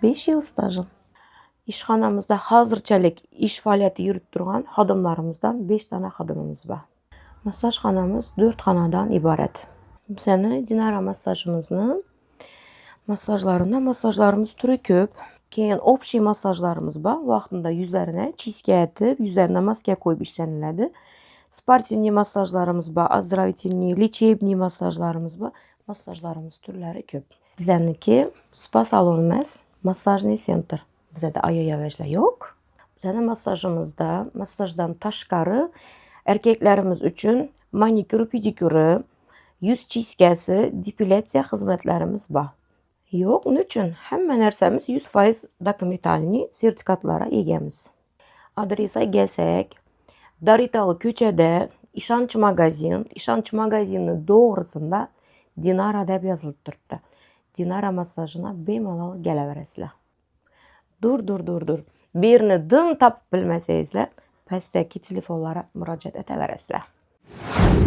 5 yıl stajım. İşxanamızda hazırçalik iş fəaliyyəti yürütüb durğan xadımlarımızdan 5 tane xadımımız var. Masaj xanamız 4 xanadan ibarət. Bu sene Dinara masajımızın masajlarımız türü köp. Keyin общий masajlarımız var. Vaxtında yüzlerine çizgi etib, yüzlerine maske koyup işləniladi. Sportivniy masajlarımız var, оздоровительный, лечебный masajlarımız var. Masajlarımız türləri köp. Bizəniki spa salonu emas, masajный center. Bizə də ayayavajlar yok. Bizənin masajımızda, masajdan taşqarı erkeklerimiz üçün manikürü, pedikürü, yüz çizgisi, depilyasiya xizmətlərimiz var. Yok, onun üçün həmmə nərsəmiz 100% dokumentalni sertifikatlara egamiz. Adresa gəlsək, Daritalı köçədə İşanç magazin, İşanç magazininin doğrusunda Dinara deb yazılıb turibdi. Dinara masajına bemalol gələ Dur. Birini dım tapıb bilməsəydilər, pəstəki telefonlara müraciət etə verəsizlər.